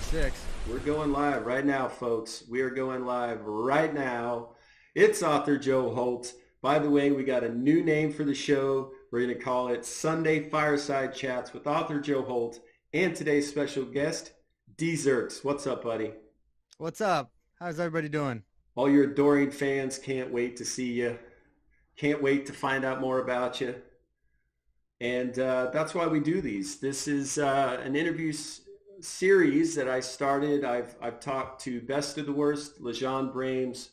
6. We're going live right now, folks. We are going live right now. It's author Joe Holt. By the way, we got a new name for the show. We're going to call it Sunday Fireside Chats with author Joe Holt and today's special guest, D Zerks. What's up, buddy? What's up? How's everybody doing? All your adoring fans can't wait to see you. Can't wait to find out more about you. And that's why we do these. This is an interview series that I started. I've talked to Best of the Worst, LeJean Brames,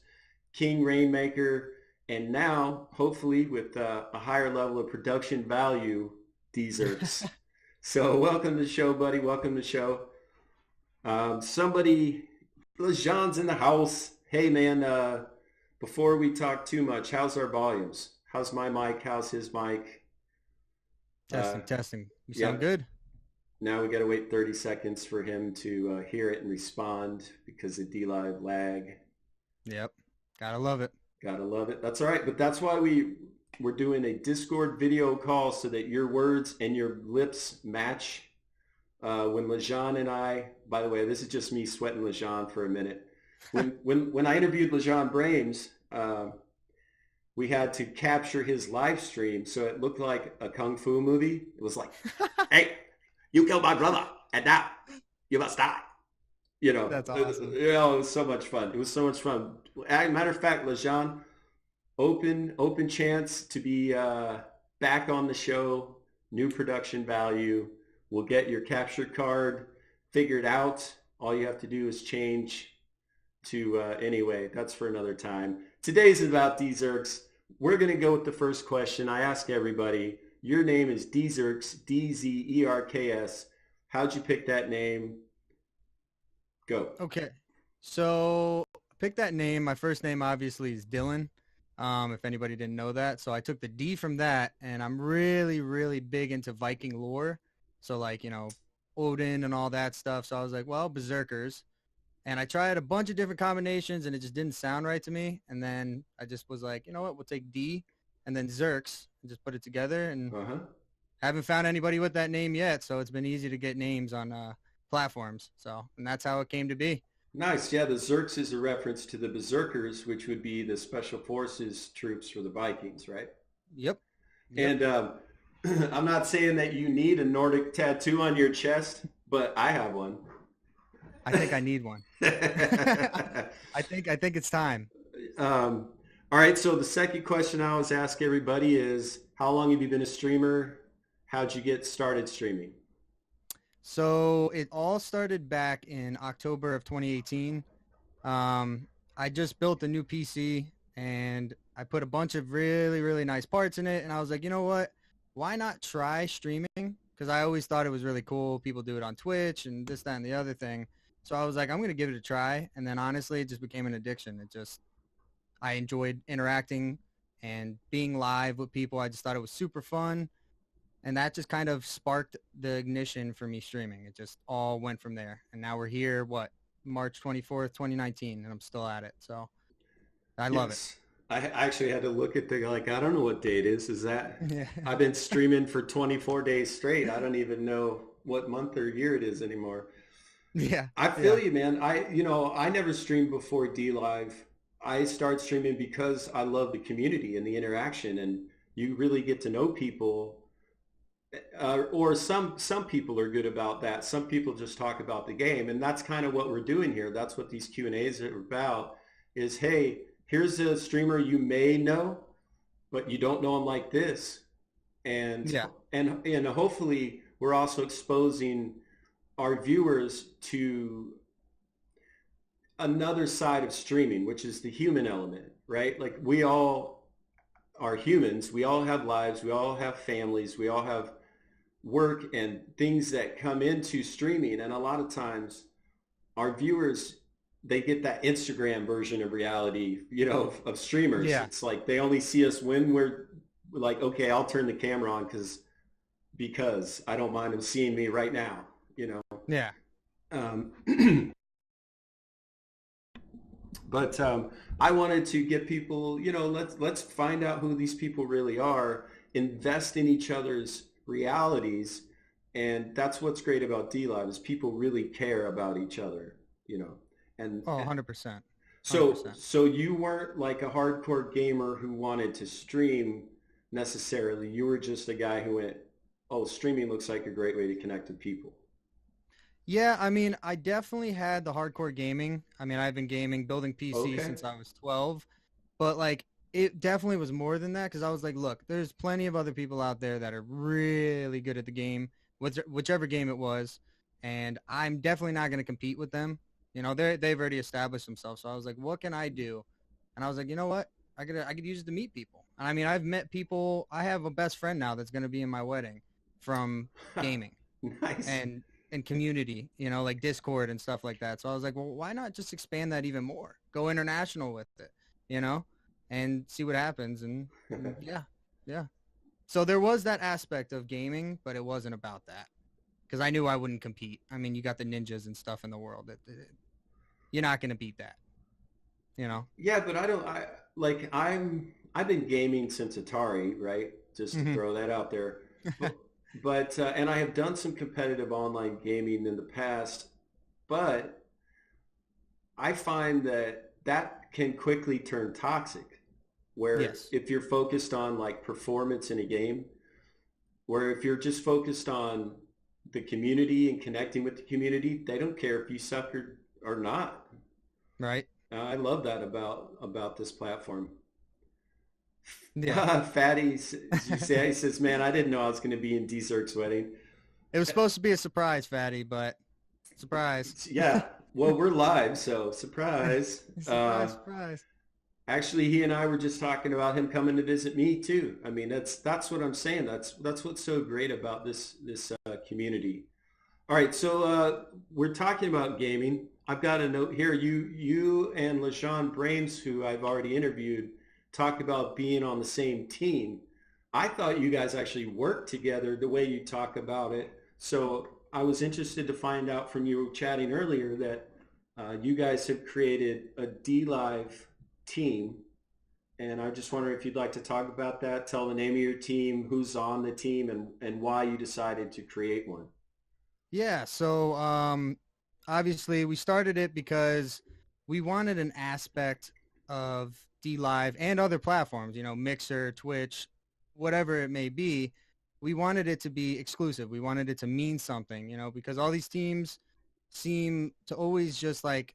King Rainmaker, and now hopefully with a higher level of production value, Deezerts. So welcome to the show, buddy. Welcome to the show. LeJean's in the house. Hey, man. Before we talk too much, how's our volumes? How's my mic? How's his mic? Testing. You Yeah. sound good? Now we got to wait 30 seconds for him to hear it and respond because of D-Live lag. Yep. Gotta love it. Gotta love it. That's all right. But that's why we're doing a Discord video call so that your words and your lips match. When LeJean and I, by the way, this is just me sweating LeJean for a minute. When I interviewed LeJean Brames, we had to capture his live stream so it looked like a kung fu movie. It was like, hey, you killed my brother, and now you must die. That's awesome. It was so much fun. It was so much fun. As a matter of fact, LeJean, open chance to be back on the show, new production value. We'll get your capture card figured out. All you have to do is change to, anyway, that's for another time. Today's about Deezerks. We're going to go with the first question. I ask everybody, your name is Deezerks, D-Z-E-R-K-S. How'd you pick that name? Go. Okay. So I picked that name. My first name obviously is Dillan. If anybody didn't know that. So I took the D from that, and I'm really, really big into Viking lore. So like, Odin and all that stuff. So I was like, well, Berserkers. And I tried a bunch of different combinations, and it just didn't sound right to me. And then I just was like, you know what, we'll take D and then Zerks and just put it together. And haven't found anybody with that name yet, so it's been easy to get names on platforms. So, and that's how it came to be. Nice. Yeah, the Zerks is a reference to the Berserkers, which would be the special forces troops for the Vikings, right? Yep. And I'm not saying that you need a Nordic tattoo on your chest, but I have one. I think I need one. I think it's time. All right. So the second question I always ask everybody is, how long have you been a streamer? How'd you get started streaming? So it all started back in October of 2018. I just built a new PC, and I put a bunch of really, really nice parts in it. And I was like, you know what? Why not try streaming? Because I always thought it was really cool. People do it on Twitch and this, that, and the other thing. So I was like, I'm going to give it a try. And then honestly, it just became an addiction. I enjoyed interacting and being live with people. I just thought it was super fun. And that just kind of sparked the ignition for me streaming. It just all went from there. And now we're here, March 24th, 2019, and I'm still at it. So I love it. I actually had to look at I don't know what day it is. Is that, Yeah. I've been streaming for 24 days straight. I don't even know what month or year it is anymore. Yeah. I feel you, man. I never streamed before D Live. I started streaming because I love the community and the interaction, and you really get to know people. Or some people are good about that. Some people just talk about the game, and that's kind of what we're doing here. That's what these Q&As are about. Is, hey, here's a streamer you may know, but you don't know him like this, and hopefully we're also exposing our viewers to another side of streaming, which is the human element, right? Like, we all are humans. We all have lives. We all have families. We all have work and things that come into streaming. And a lot of times our viewers, they get that Instagram version of reality, of streamers. Yeah. It's like they only see us when we're like, okay, I'll turn the camera on because I don't mind them seeing me right now. Yeah. But I wanted to get people, let's find out who these people really are, invest in each other's realities, And that's what's great about D Live is people really care about each other, you know. And Oh, 100%. so 100%. so you weren't like a hardcore gamer who wanted to stream necessarily. You were just a guy who went, "Oh, streaming looks like a great way to connect with people." Yeah, I mean, I definitely had the hardcore gaming. I mean, I've been gaming, building PC Okay. since I was 12, but like it definitely was more than that because I was like, look, there's plenty of other people out there that are really good at the game, whichever game it was, and I'm definitely not going to compete with them. You know, they've already established themselves. So I was like, what can I do? And I was like, you know what? I could use it to meet people. And I mean, I've met people. I have a best friend now that's going to be in my wedding from gaming Nice. and community, you know, like Discord and stuff like that. So I was like, well, why not just expand that even more? Go international with it, you know, and see what happens. And yeah, yeah. So there was that aspect of gaming, but it wasn't about that because I knew I wouldn't compete. I mean, you got the ninjas and stuff in the world. You're not going to beat that, you know? Yeah, but I don't I like I've been gaming since Atari, right? Just to Hmm. throw that out there. But and I have done some competitive online gaming in the past, but I find that that can quickly turn toxic where Yes. if you're focused on like performance in a game, where if you're just focused on the community and connecting with the community, they don't care if you suck or not. Right. I love that about this platform. Yeah. Fatty, you say, he says, "Man, I didn't know I was going to be in Desert's wedding." It was supposed to be a surprise, Fatty, but surprise. Yeah, well, we're live, so surprise. Surprise, surprise. Actually, he and I were just talking about him coming to visit me too. I mean, that's what I'm saying. That's what's so great about this community. All right, so we're talking about gaming. I've got a note here. You and LaJean Brames, who I've already interviewed, talked about being on the same team. I thought you guys actually worked together the way you talk about it. So I was interested to find out from you chatting earlier that you guys have created a D Live team. And I just wonder if you'd like to talk about that, tell the name of your team, who's on the team, and why you decided to create one. Yeah, so obviously we started it because we wanted an aspect of D Live and other platforms, you know, Mixer, Twitch, whatever it may be. We wanted it to be exclusive. We wanted it to mean something, you know, because all these teams seem to always just like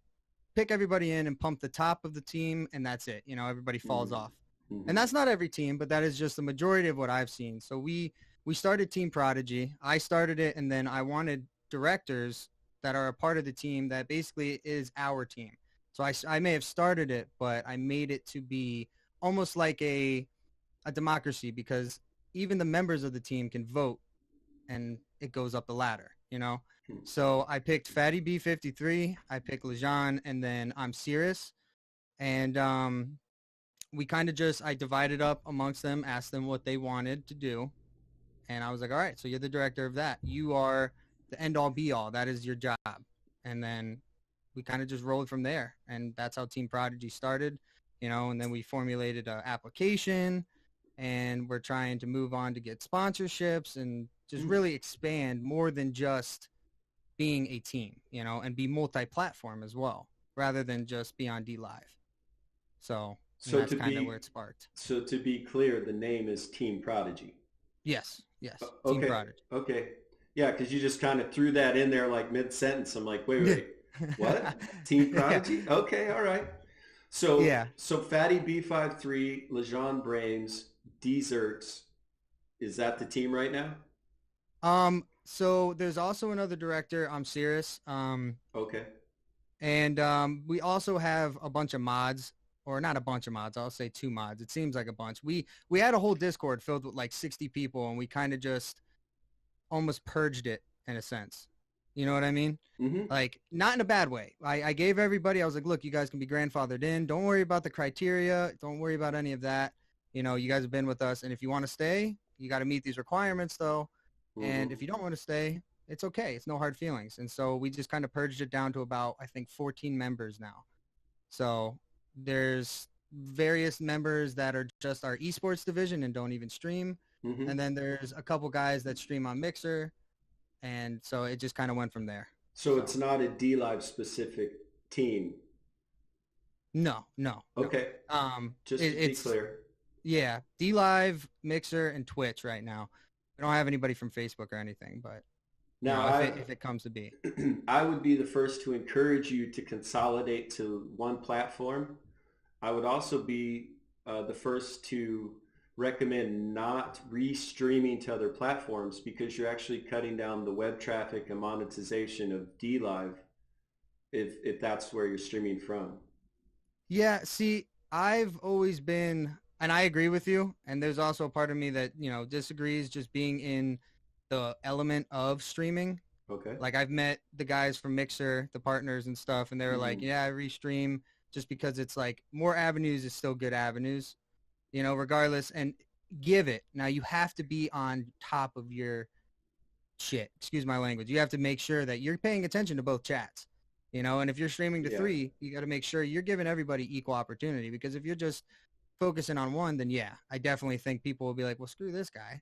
pick everybody in and pump the top of the team and that's it. You know, everybody falls Mm-hmm. off. And Mm-hmm. that's not every team, but that is just the majority of what I've seen. So we started Team Prodigy. I started it and then I wanted directors that are a part of the team that basically is our team. So I may have started it, but I made it to be almost like a democracy because even the members of the team can vote and it goes up the ladder, you know? So I picked Fatty B53, I picked Lejean, and then I'm Cirrus. And we kind of just, I divided up amongst them, asked them what they wanted to do. And I was like, all right, so you're the director of that. You are the end all be all. That is your job. And then we kind of just rolled from there. And that's how Team Prodigy started, you know, and then we formulated an application and we're trying to move on to get sponsorships and just Mm. really expand more than just being a team, you know, and be multi-platform as well, rather than just be on D Live. So, and So that's to kind of where be it sparked. so to be clear, the name is Team Prodigy. Yes, yes, Team Okay, Prodigy. okay, yeah, because you just kind of threw that in there like mid sentence. I'm like, wait, Yeah. wait, what? Team Yeah. Prodigy? Okay, all right. So Yeah. so Fatty B53, Lejean Brames, Deserts. Is that the team right now? So there's also another director, I'm Cirrus. Okay. And we also have a bunch of mods, or not a bunch of mods, I'll say two mods. It seems like a bunch. We had a whole Discord filled with like 60 people and we kind of just almost purged it in a sense. You know what I mean? Mm-hmm. Like not in a bad way. I gave everybody, I was like, look, you guys can be grandfathered in. Don't worry about the criteria. Don't worry about any of that. You know, you guys have been with us. And if you want to stay, you got to meet these requirements though. And Mm-hmm. if you don't want to stay, it's okay. It's no hard feelings. And so we just kind of purged it down to about, I think, 14 members now. So there's various members that are just our esports division and don't even stream. Mm-hmm. And then there's a couple guys that stream on Mixer And so it just kind of went from there. So So it's not a D Live specific team. no, no, no. Okay, just to be It's clear. yeah, D Live, Mixer, and Twitch right now. We don't have anybody from Facebook or anything, but Now, if it comes to be. I would be the first to encourage you to consolidate to one platform. I would also be the first to recommend not restreaming to other platforms because you're actually cutting down the web traffic and monetization of DLive if that's where you're streaming from. Yeah, see, I've always been, and I agree with you, and there's also a part of me that, disagrees just being in the element of streaming. Okay. Like I've met the guys from Mixer, the partners and stuff, and they were like, Hmm. yeah, I restream just because it's like more avenues is still good avenues, regardless. And give it. Now you have to be on top of your shit. Excuse my language. You have to make sure that you're paying attention to both chats, and if you're streaming to Yeah. three, you got to make sure you're giving everybody equal opportunity because if you're just focusing on one, then yeah, I definitely think people will be like, well, screw this guy.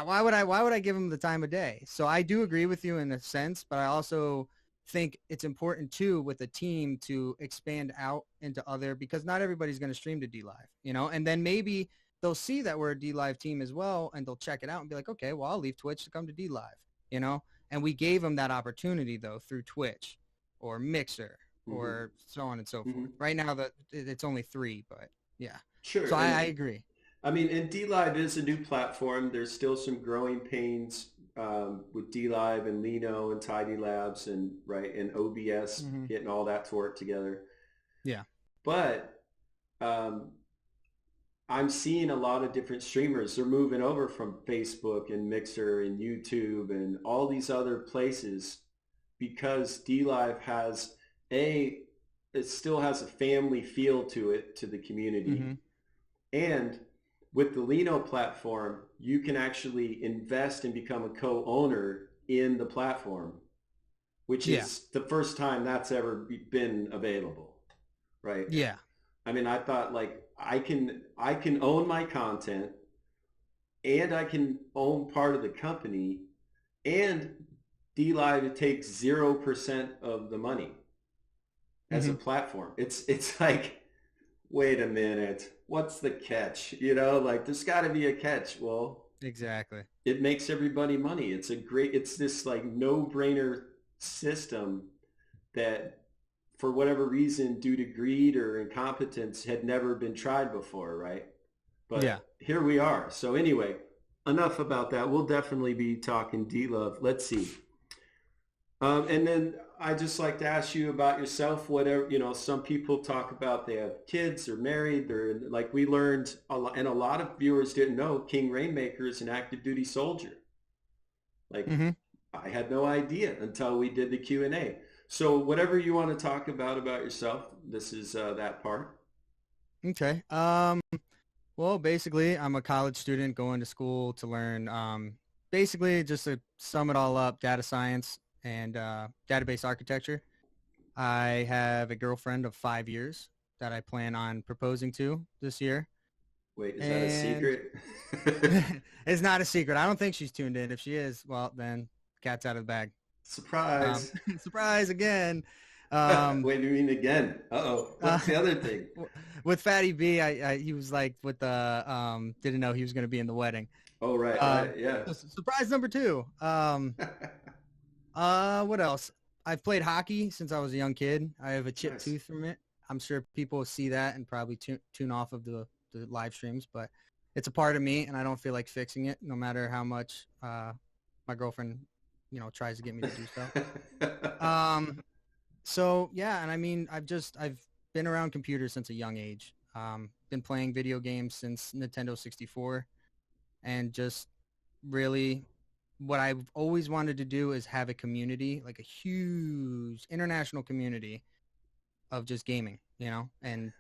Why would I give him the time of day? So I do agree with you in a sense, but I also think it's important too with a team to expand out into other because not everybody's going to stream to D Live, and then maybe they'll see that we're a D Live team as well and they'll check it out and be like, okay, well, I'll leave Twitch to come to D Live, and we gave them that opportunity though through Twitch or Mixer Hmm. or so on and so Hmm. forth. Right now that it's only three, but yeah. Sure. So I And agree. I mean, and DLive is a new platform. There's still some growing pains with DLive and Lino and Tidy Labs and right and OBS Hmm. getting all that to work together. Yeah. But um, I'm seeing a lot of different streamers. They're moving over from Facebook and Mixer and YouTube and all these other places because DLive has a it still has a family feel to it to the community. Hmm. And with the Lino platform, you can actually invest and become a co-owner in the platform, which Yeah. is the first time that's ever been available, right? Yeah. I mean, I thought like I can own my content and I can own part of the company and DLive takes 0% of the money as a Hmm. platform. It's like wait a minute, what's the catch? You know, like there's got to be a catch. Well, Exactly. it makes everybody money. It's this like no-brainer system that for whatever reason, due to greed or incompetence, had never been tried before, right? Yeah. But here we are. So anyway, enough about that. We'll definitely be talking D-Love. Let's see. And then I just like to ask you about yourself. Whatever, some people talk about they have kids, they're married, they're like we learned a lot, and a lot of viewers didn't know King Rainmaker is an active duty soldier. Like Hmm. I had no idea until we did the Q&A. So whatever you want to talk about yourself, this is that part. Okay. Well, basically, I'm a college student going to school to learn, basically, just to sum it all up, data science and database architecture. I have a girlfriend of 5 years that I plan on proposing to this year. Wait, is that a And secret? it's not a secret. I don't think she's tuned in. If she is, well, then cat's out of the bag. Surprise. Surprise again. Wait, do you mean again? Uh-oh. Uh, What's the other thing? with Fatty B, he was like with the didn't know he was going to be in the wedding. Oh, right, Um, right, yeah. so surprise number two. What else? I've played hockey since I was a young kid. I have a chipped Nice. tooth from it. I'm sure people will see that and probably tune off of the live streams, but it's a part of me, and I don't feel like fixing it, no matter how much my girlfriend, tries to get me to do so. Um, so yeah, and I mean, I've been around computers since a young age. Been playing video games since Nintendo 64, and just really what I've always wanted to do is have a community, like a huge international community of just gaming, and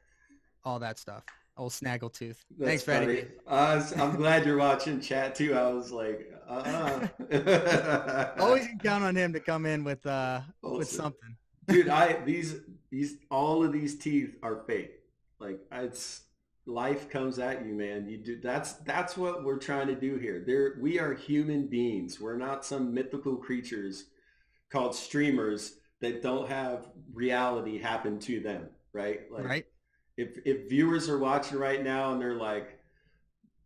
all that stuff. Old Snaggletooth. That's Thanks, Fatty funny. B. I'm glad you're watching chat too. I was like, Always can count on him to come in with Awesome. something. Dude, these all of these teeth are fake. Like it's life comes at you, man. You do that's what we're trying to do here. We are human beings. We're not some mythical creatures called streamers that don't have reality happen to them, right? Like Right? if viewers are watching right now and they're like,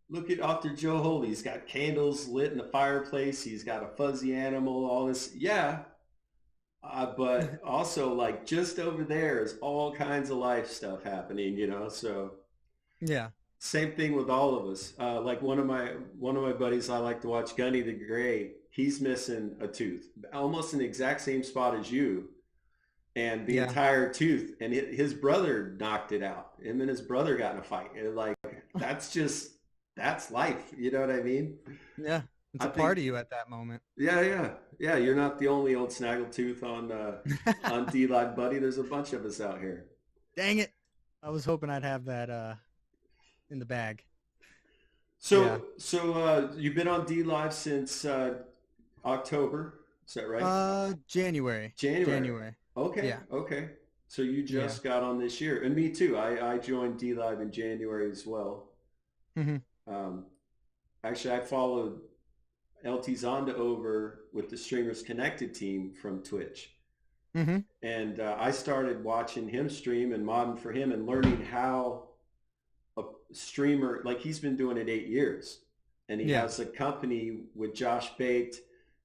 look at Dr. Joe Holt. He's got candles lit in the fireplace. He's got a fuzzy animal, all this. Yeah. But also like just over there is all kinds of life stuff happening, So Yeah. same thing with all of us. Like one of my buddies I like to watch, Gunny the Gray. He's missing a tooth, almost in the exact same spot as you, and the Yeah. entire tooth. And his brother knocked it out. Him and his brother got in a fight. And like that's life. You know what I mean? Yeah. It's I a part think of you at that moment. yeah, yeah, yeah. You're not the only old snaggletooth on D Live, buddy. There's a bunch of us out here. Dang it. I was hoping I'd have that in the bag. Yeah. So you've been on D Live since October. Is that right? January. January. January. Okay, Yeah. okay. So you Yeah. just got on this year, and me too. I joined D Live in January as well. Hmm. Um, Actually, I followed LT Zonda over with the Streamers Connected team from Twitch. Hmm. And I started watching him stream and modding for him and learning how a streamer, like he's been doing it 8 years. And he Yeah. has a company with Josh Baked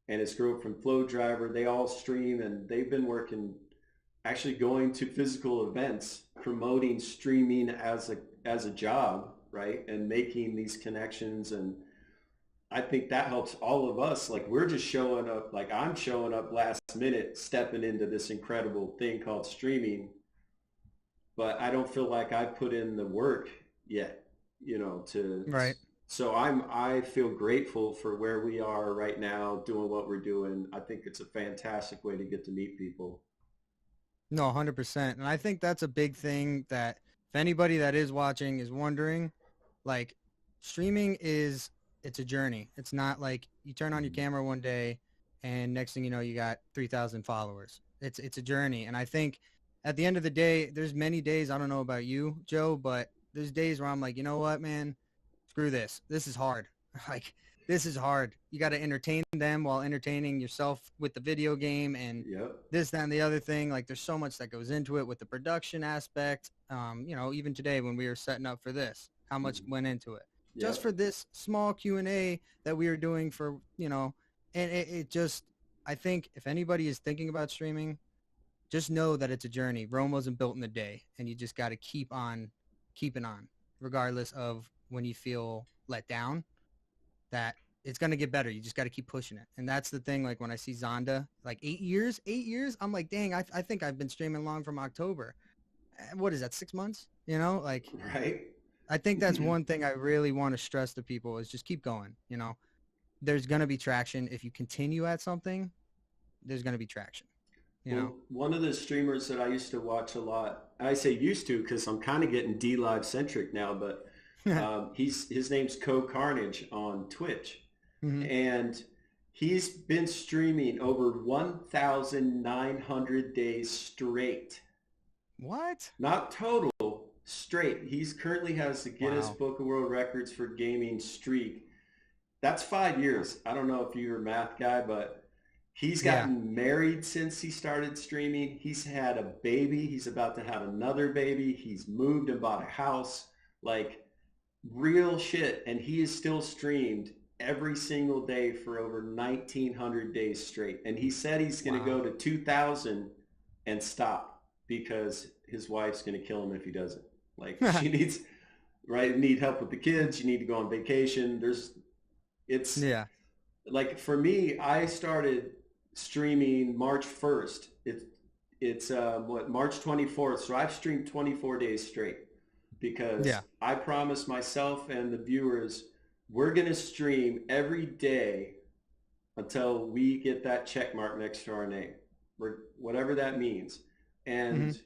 and his girlfriend Flow Driver. They all stream and they've been working, actually going to physical events, promoting streaming as a job, right? And making these connections. And I think that helps all of us. Like we're just showing up, like I'm showing up last minute, stepping into this incredible thing called streaming, but I don't feel like I put in the work yet, to Right. so I feel grateful for where we are right now doing what we're doing. I think it's a fantastic way to get to meet people. No, 100%. And I think that's a big thing that if anybody that is watching is wondering, like streaming it's a journey. It's not like you turn on your camera one day and next thing you know you got 3,000 followers. It's a journey. And I think at the end of the day, there's many days, I don't know about you, Joe, but there's days where I'm like, you know what, man? Screw this. This is hard. Like this is hard. You got to entertain them while entertaining yourself with the video game and Yep. this, that, and the other thing. Like there's so much that goes into it with the production aspect. Even today when we were setting up for this, how much went into it just Yep. for this small Q&A that we were doing for, and it just, I think if anybody is thinking about streaming, just know that it's a journey. Rome wasn't built in a day, and you just got to keep on keeping on, regardless of when you feel let down, that it's going to get better. You just got to keep pushing it. And that's the thing. Like when I see Zonda, like 8 years, I'm like, dang, I think I've been streaming long from October. What is that, 6 months? Like Right. I think that's one thing I really want to stress to people is just keep going. There's going to be traction. If you continue at something, there's going to be traction, you know? Well, one of the streamers that I used to watch a lot, I say used to because I'm kind of getting D Live centric now, but his name's Co Carnage on Twitch, Hmm. and he's been streaming over 1,900 days straight. What? Not total, straight. He's currently has the Guinness Wow. Book of World Records for gaming streak. That's 5 years. I don't know if you're a math guy, but he's Yeah. gotten married since he started streaming. He's had a baby. He's about to have another baby. He's moved and bought a house. Like real shit. And he is still streamed every single day for over 1,900 days straight. And he said he's going to go Wow. to 2,000 and stop because his wife's going to kill him if he doesn't. Like she needs, right? Need help with the kids. You need to go on vacation. It's Yeah. like for me, I started streaming March 1st. It's March 24th. So I've streamed 24 days straight because Yeah. I promised myself and the viewers we're going to stream every day until we get that check mark next to our name, whatever that means. Hmm. And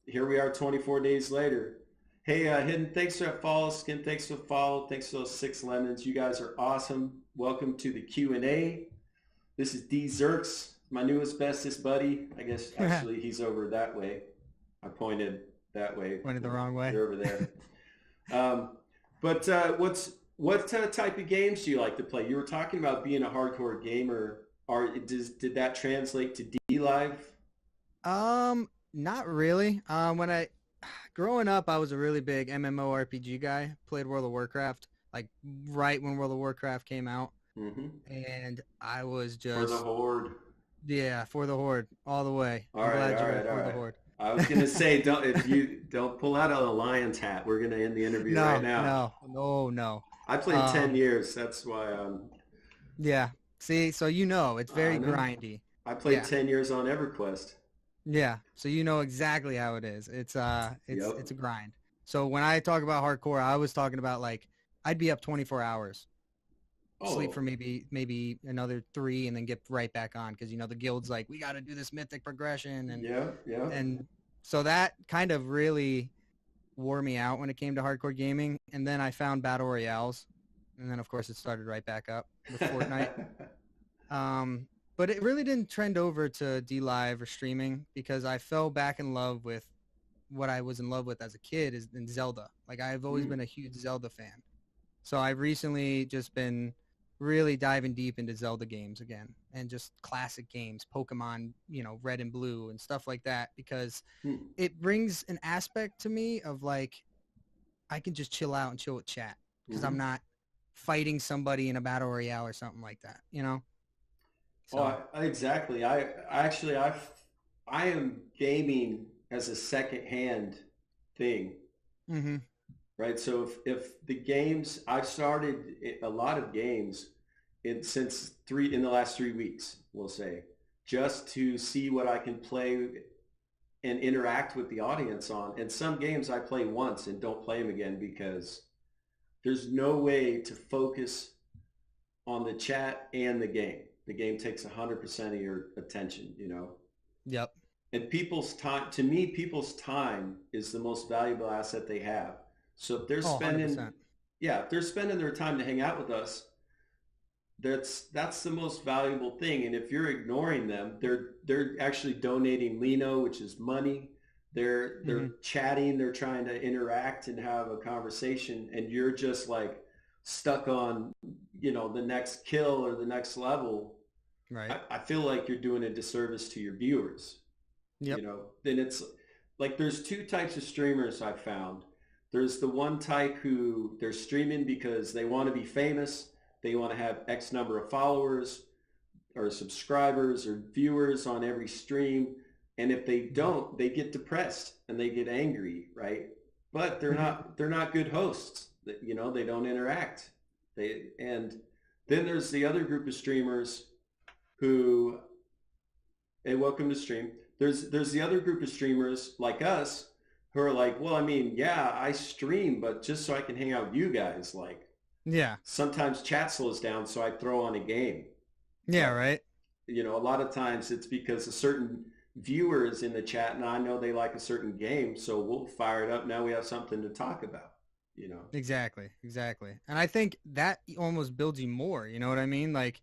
here we are 24 days later. Hey, Hidden, thanks for that follow. Skin, thanks for the follow. Thanks for those 6 lemons. You guys are awesome. Welcome to the Q&A. This is D Zerks, my newest, bestest buddy. I guess actually he's over that way. I pointed that way. Went it the wrong way. You're over there. Um, but what type of games do you like to play? You were talking about being a hardcore gamer. Did that translate to D Live? Not really. When I growing up, I was a really big MMORPG guy. Played World of Warcraft, like right when World of Warcraft came out, Mm-hmm. and I was For the just, Horde. yeah, for the Horde all the way. All I'm right, glad all you were right, all for the right. Horde. I was gonna say, don't if you don't pull out a lion's hat, we're gonna end the interview right No, now. no, no, no. I played 10 Um, years. That's why yeah. See, so it's I very know. grindy. I played Yeah. 10 years on EverQuest. Yeah, so you know exactly how it is. It's Yep. a grind. So when I talk about hardcore, I was talking about like I'd be up 24 hours, sleep for Oh, maybe another 3 and then get right back on because the guild's like we got to do this mythic progression yeah, yeah. and so that kind of really wore me out when it came to hardcore gaming and then I found battle royales and then of course it started right back up with Fortnite. Um, but it really didn't trend over to D Live or streaming because I fell back in love with what I was in love with as a kid is in Zelda. Like I've always Hmm. been a huge Zelda fan. So I've recently just been really diving deep into Zelda games again and just classic games, Pokemon, Red and Blue and stuff like that because Hmm. it brings an aspect to me of like I can just chill out and chill with chat because I'm Mm-hmm. not fighting somebody in a battle royale or something like that. Oh, So, exactly. I am gaming as a second-hand thing, mhm. right? So if the games I've started a lot of games in the last 3 weeks, we'll say, just to see what I can play and interact with the audience on. And some games I play once and don't play them again because there's no way to focus on the chat and the game. The game takes 100% of your attention, you know. Yep. And people's time, to me, people's time is the most valuable asset they have. So if they're Oh, spending, 100%. yeah, if they're spending their time to hang out with us, that's the most valuable thing. And if you're ignoring them, they're actually donating Lino, which is money. They're Mhm. chatting, they're trying to interact and have a conversation, and you're just like stuck on, the next kill or the next level. Right. I feel like you're doing a disservice to your viewers. Yep. Then it's like there's two types of streamers I've found. There's the one type who they're streaming because they want to be famous, they want to have X number of followers or subscribers or viewers on every stream, and if they Mhm. don't, they get depressed and they get angry, right? But Mhm. they're not good hosts. They don't interact. And then there's the other group of streamers who, hey, welcome to stream. There's the other group of streamers like us who are like, well, I mean, yeah, I stream, but just so I can hang out with you guys. Like Yeah. sometimes chat slows down, so I throw on a game. Yeah, But right. a lot of times it's because a certain viewer is in the chat, and I know they like a certain game, so we'll fire it up. Now we have something to talk about. You know, Exactly. Exactly. And I think that almost builds you more, you know what I mean? Like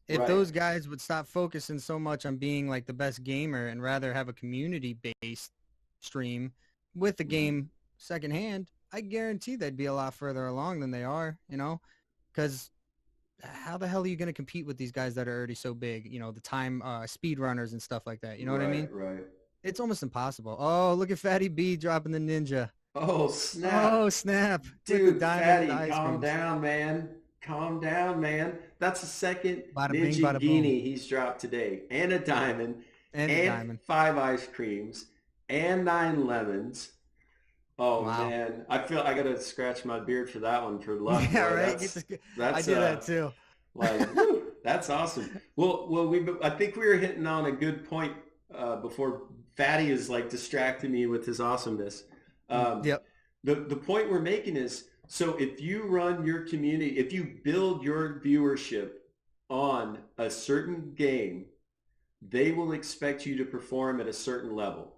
if right? those guys would stop focusing so much on being like the best gamer and rather have a community based stream with the Mm-hmm. game secondhand, I guarantee they'd be a lot further along than they are, because how the hell are you going to compete with these guys that are already so big, the time speed runners and stuff like that. You know what I Right, mean? right. It's almost impossible. Oh, look at Fatty B dropping the ninja. Oh, snap. Oh, snap. With the Dude, diamond and the Fatty, ice calm creams. down, man. Calm down, man. That's the second Bada bing, Ninja bada boom. Guinea he's dropped today, and a diamond, And a and diamond. 5 ice creams, and 9 lemons. Oh Wow. man, I feel I gotta scratch my beard for that one for luck, Yeah, boy. right? I That's do that too. like whew, that's awesome. Well, I think we were hitting on a good point before Fatty is like distracting me with his awesomeness. Um, Yep. the point we're making is so if you run your community, if you build your viewership on a certain game, they will expect you to perform at a certain level,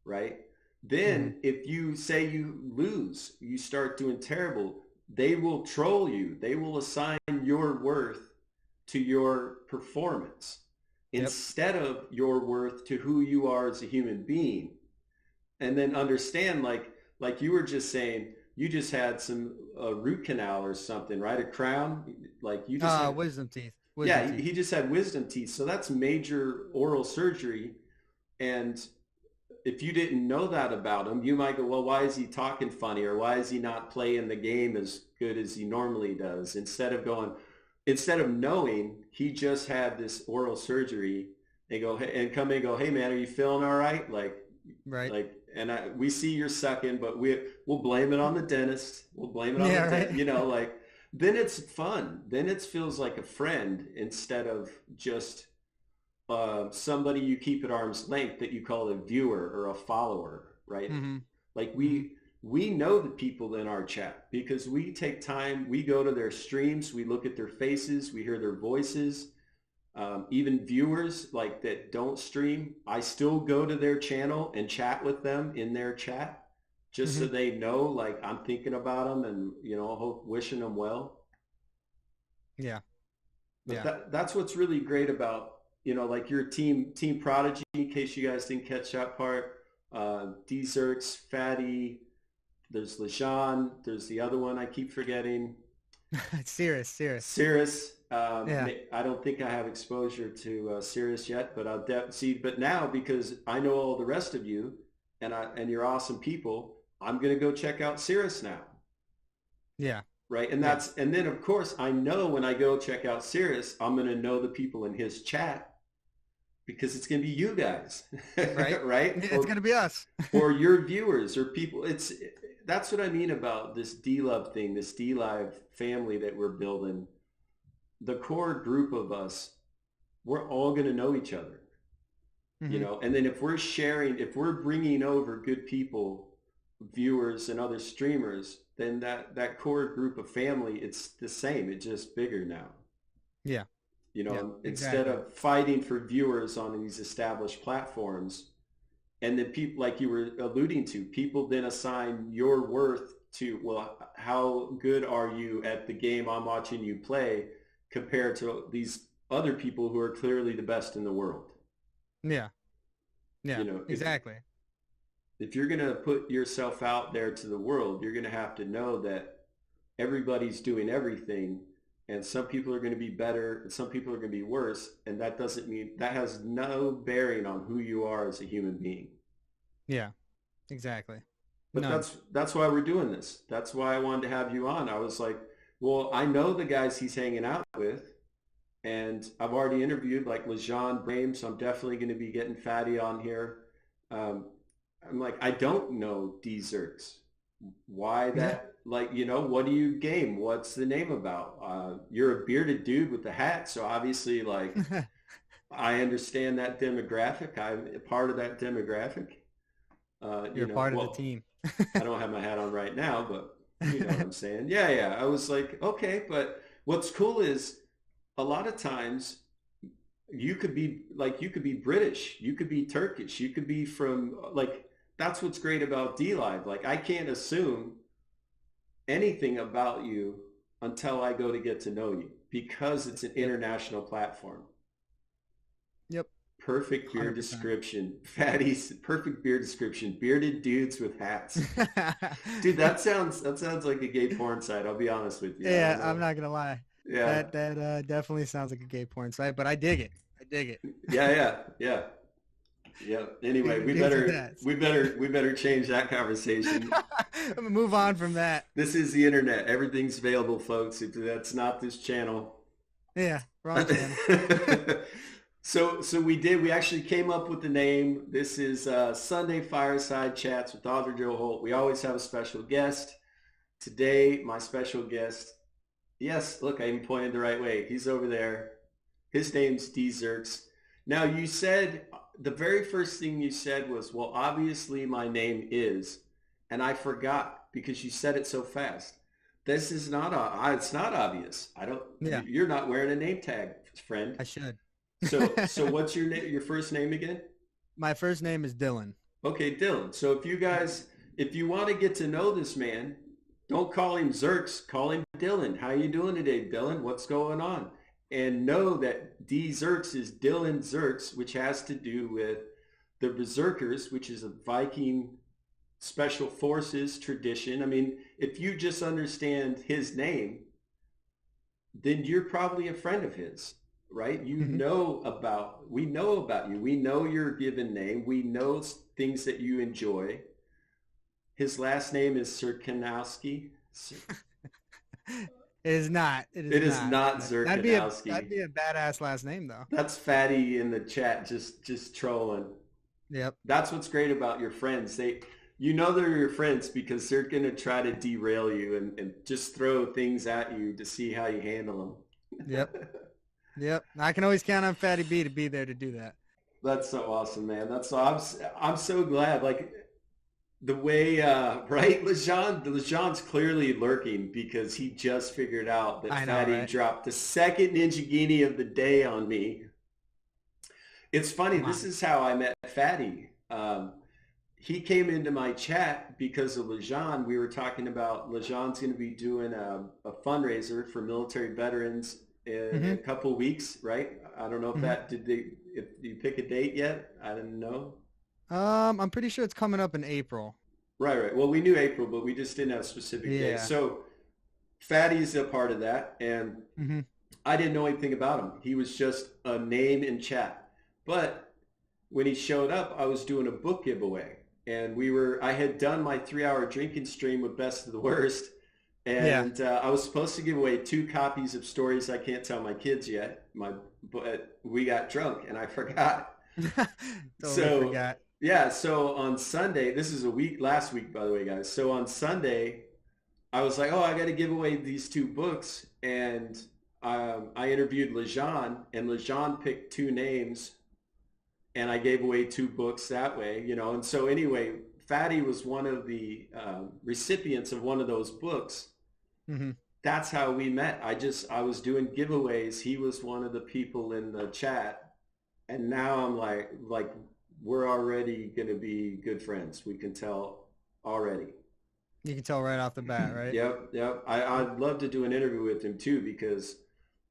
right? Hmm. Then if you say you lose, you start doing terrible, they will troll you. They will assign your worth to your performance Yep. instead of your worth to who you are as a human being. And then understand like you were just saying, you just had some root canal or something, right? A crown, like you just had. Wisdom teeth. Wisdom Yeah, teeth. he just had wisdom teeth, so that's major oral surgery. And if you didn't know that about him, you might go, well, why is he talking funny, or why is he not playing the game as good as he normally does? Instead of knowing he just had this oral surgery, and go and come in and go, hey man, are you feeling all right? Right. We see you're sucking, but we'll blame it on the dentist. We'll blame it on the Yeah. dentist. Right. Then it's fun. Then it feels like a friend instead of just somebody you keep at arm's length that you call a viewer or a follower, right? Mm-hmm. Like Mm-hmm. we know the people in our chat because we take time, we go to their streams, we look at their faces, we hear their voices. Even viewers like that don't stream, I still go to their channel and chat with them in their chat just Mm-hmm. so they know like I'm thinking about them and hope wishing them well. Yeah. But Yeah. that's what's really great about like your team Prodigy. In case you guys didn't catch that part, Dzerks, Fatty, there's Lejean, there's the other one I keep forgetting, Serious. Serious. Cirrus. Yeah. I don't think I have exposure to Cirrus yet, but I'll see. But now because I know all the rest of you, and you're awesome people, I'm gonna go check out Cirrus now, Yeah. right? And Yeah. then of course I know when I go check out Cirrus, I'm gonna know the people in his chat because it's gonna be you guys, Right. right? It's gonna be us. Or your viewers or people. That's what I mean about this D-Love thing, this D-Live family that we're building. The core group of us, we're all going to know each other, Mm-hmm. and then if we're bringing over good people, viewers and other streamers, then that core group of family, it's the same. It's just bigger now. Yeah. Yeah. Instead Exactly. of fighting for viewers on these established platforms, and then people, like you were alluding to, people then assign your worth to, well, how good are you at the game I'm watching you play compared to these other people who are clearly the best in the world? Yeah. You Yeah. know, Exactly. if you're going to put yourself out there to the world, you're going to have to know that everybody's doing everything, and some people are going to be better and some people are going to be worse, and that doesn't mean, that has no bearing on who you are as a human being. Yeah. Exactly. But None. that's why we're doing this. That's why I wanted to have you on. I was like, well, I know the guys he's hanging out with, and I've already interviewed like Lejean Brame, so I'm definitely going to be getting Fatty on here. Um, I'm like, I don't know Dzerks. Why Yeah. that? Like, what do you game? What's the name about? You're a bearded dude with the hat, so obviously, like, I understand that demographic. I'm a part of that demographic. You're part of the Well, team. I don't have my hat on right now, but you know what I'm saying. Yeah, yeah. I was like, okay, but what's cool is a lot of times you could be British, you could be Turkish, you could be from like, that's what's great about D Live. Like I can't assume anything about you until I go to get to know you because it's an Yep. international platform. Yep. Perfect beard 100%. description. Fatty's perfect beard description. Bearded dudes with hats. Dude, that sounds like a gay porn site. I'll be honest with you. I Yeah, don't I'm know. not gonna lie. Yeah, That definitely sounds like a gay porn site, but I dig it. I dig it. yeah, yeah, yeah, yeah. Anyway, Bearded dudes with hats. we better change that conversation. I'm gonna move on from that. This is the internet. Everything's available, folks. If that's not this channel. Yeah, wrong channel. So we actually came up with the name. This is Sunday Fireside Chats with Author Joe Holt. We always have a special guest. Today, my special guest, yes, look, I even pointed the right way. He's over there. His name's Dzerks. Now, you said, the very first thing you said was, well, obviously my name is, and I forgot because you said it so fast. This is not, it's not obvious. Yeah, You're not wearing a name tag, friend. I should. So what's your name, your first name again? My first name is Dylan. Okay, Dylan. So if you want to get to know this man, don't call him Zerks, call him Dylan. How you doing today, Dylan? What's going on? And know that D Zerks is Dylan Zerks, which has to do with the Berserkers, which is a Viking special forces tradition. I mean, if you just understand his name, then you're probably a friend of his, right? Hmm. We know about you. We know your given name. We know things that you enjoy. His last name is Sirkanowski. It is not. It is It is not. not But that'd Zirkanowski. be a badass last name though. That's Fatty in the chat, just trolling. Yep. That's what's great about your friends. You know they're your friends because they're gonna try to derail you and just throw things at you to see how you handle Yep. them. Yep. I can always count on Fatty B to be there to do that. That's so awesome, man. I'm so glad. Like the way right, Lejean's clearly lurking because he just figured out that I know, Fatty right? dropped the second Ninja Genie of the day on me. It's funny. Come This on. is how I met Fatty. He came into my chat because of Lejean. We were talking about Lejean's going to be doing a fundraiser for military veterans in Hmm. a couple of weeks, right? I don't know if Hmm. if you pick a date yet? I didn't know. I'm pretty sure it's coming up in April. Right, right. Well, we knew April, but we just didn't have a specific date. Yeah. So Fatty's a part of that, and Hmm. I didn't know anything about him. He was just a name in chat. But when he showed up, I was doing a book giveaway, and I had done my 3 hour drinking stream with Best of the Worst, Yeah. and I was supposed to give away 2 copies of Stories I Can't Tell My Kids Yet. But we got drunk, and I forgot. Totally So forgot. yeah, so on Sunday, this is last week, by the way, guys. So on Sunday, I was like, oh, I got to give away these 2 books, and I interviewed Lejean, and Lejean picked 2 names, and I gave away 2 books that way, you know. And so anyway, Fatty was one of the recipients of one of those books. Hmm. That's how we met. I was doing giveaways. He was one of the people in the chat, and now I'm like we're already going to be good friends. We can tell already. You can tell right off the bat, right? Yep, yep. I'd love to do an interview with him too because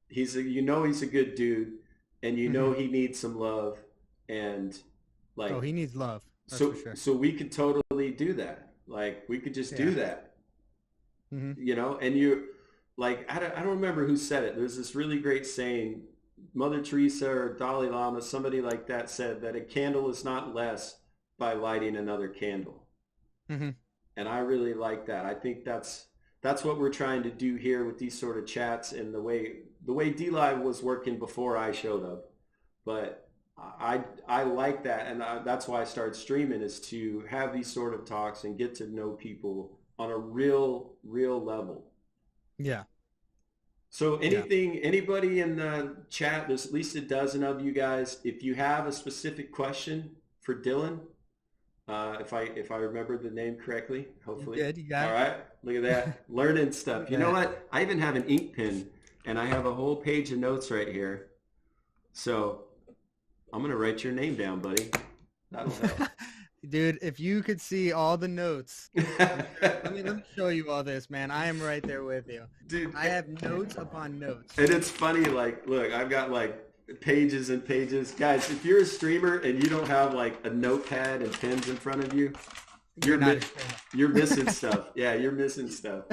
he's a good dude, and you know Hmm. he needs some love, and Oh, like he needs love. That's for sure. so we could totally do that. Like we could just do Yeah. that, Hmm. you know. And you like I don't remember who said it. There's this really great saying, Mother Teresa or Dalai Lama, somebody like that said that a candle is not less by lighting another candle. Hmm. And I really like that. I think that's what we're trying to do here with these sort of chats and the way D Live was working before I showed up. But I like that, and that's why I started streaming, is to have these sort of talks and get to know people on a real level. Yeah. So Yeah. anybody in the chat, there's at least a dozen of you guys. If you have a specific question for Dylan, if I remember the name correctly, You hopefully. did. You got All right, look at it. that, learning Look stuff. at You know that. what? I even have an ink pen, and I have a whole page of notes right here. So I'm gonna write your name down, buddy. That'll help. Dude, if you could see all the notes. Let me show you all this, man. I am right there with you. Dude, I have notes upon notes. and it's funny. Like, look, I've got like pages and pages, guys. If you're a streamer and you don't have like a notepad and pens in front of you, You're you're not mi- a streamer. you're missing stuff. Yeah, you're missing stuff.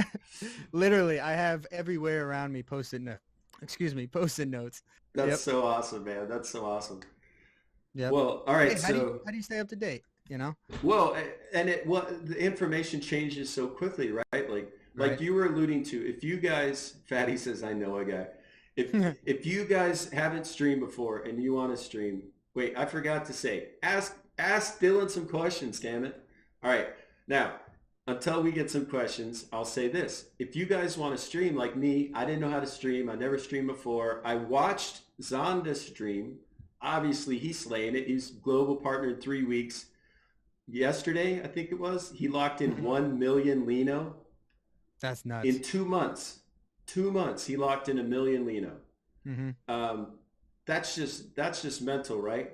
Literally, I have everywhere around me post-it note. Excuse me, post-it notes. That's Yep. so awesome, man. That's so awesome. Yep. Well, all right. Hey, how do you So, how do you stay up to date? You know? well, the information changes so quickly, right? Like Right. you were alluding to, if you guys, Fatty says, I know a guy. If you guys haven't streamed before and you want to stream, wait, I forgot to say, ask Dylan some questions, damn it. All right. Now, until we get some questions, I'll say this. If you guys want to stream like me, I didn't know how to stream. I never streamed before. I watched Zonda stream. Obviously, he's slaying it. He's global partner in 3 weeks. Yesterday, I think it was, he locked in 1 million Lino That's in nuts. 2 months. 2 months, he locked in 1 million Lino. Hmm. Um, that's just mental, right?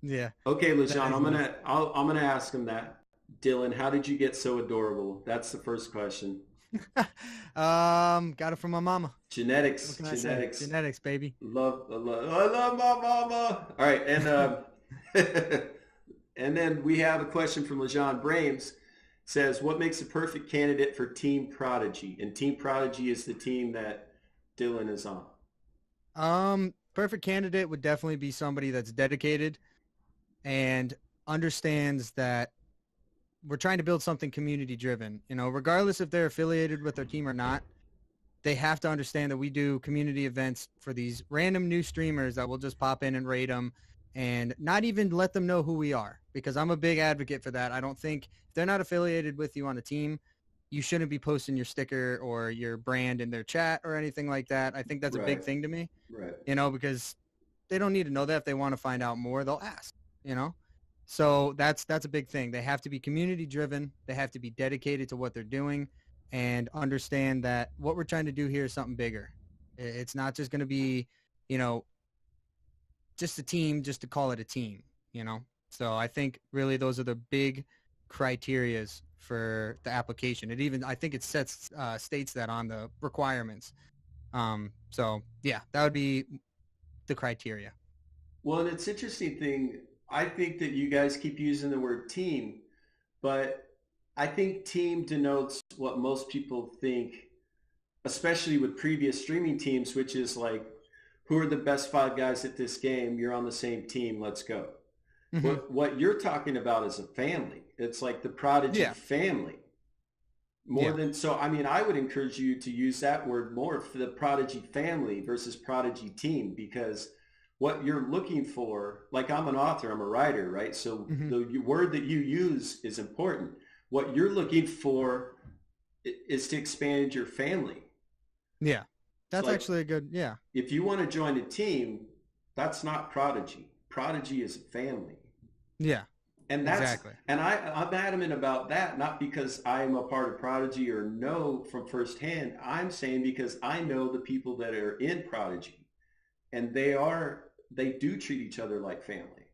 Yeah, Okay, that LeJean, is nuts. I'm gonna ask him that. Dylan, how did you get so adorable? That's the first question. Got it from my mama. What Genetics, can I say? genetics. Genetics, baby. I love my mama. All right, and And then we have a question from LeJean Brames. Says, what makes a perfect candidate for Team Prodigy? And Team Prodigy is the team that Dillan is on. Perfect candidate would definitely be somebody that's dedicated and understands that we're trying to build something community driven. You know, regardless if they're affiliated with our team or not, they have to understand that we do community events for these random new streamers that will just pop in and raid them and not even let them know who we are, because I'm a big advocate for that. I don't think if they're not affiliated with you on a team, you shouldn't be posting your sticker or your brand in their chat or anything like that. I think that's a big Right, thing to me, right. because they don't need to know that. If they want to find out more, they'll ask, you know? So that's a big thing. They have to be community driven. They have to be dedicated to what they're doing and understand that what we're trying to do here is something bigger. It's not just going to be, you know, just a team just to call it a team, you know? So I think really those are the big criterias for the application. It even, I think it states that on the requirements. So yeah, that would be the criteria. Well, and it's interesting thing. I think that you guys keep using the word team, but I think team denotes what most people think, especially with previous streaming teams, which is like, who are the best five guys at this game? You're on the same team. Let's go. Hmm. What you're talking about is a family. It's like the Prodigy Yeah. family. More Yeah. than so, I mean, I would encourage you to use that word more for the Prodigy family versus Prodigy team, because what you're looking for, like I'm an author, I'm a writer, right? So Hmm. the word that you use is important. What you're looking for is to expand your family. Yeah. It's That's like actually a good, yeah. if you want to join a team, that's not Prodigy. Prodigy is a family. Yeah. And that's Exactly. and I'm adamant about that, not because I'm a part of Prodigy or know from firsthand. I'm saying because I know the people that are in Prodigy, and they do treat each other like family.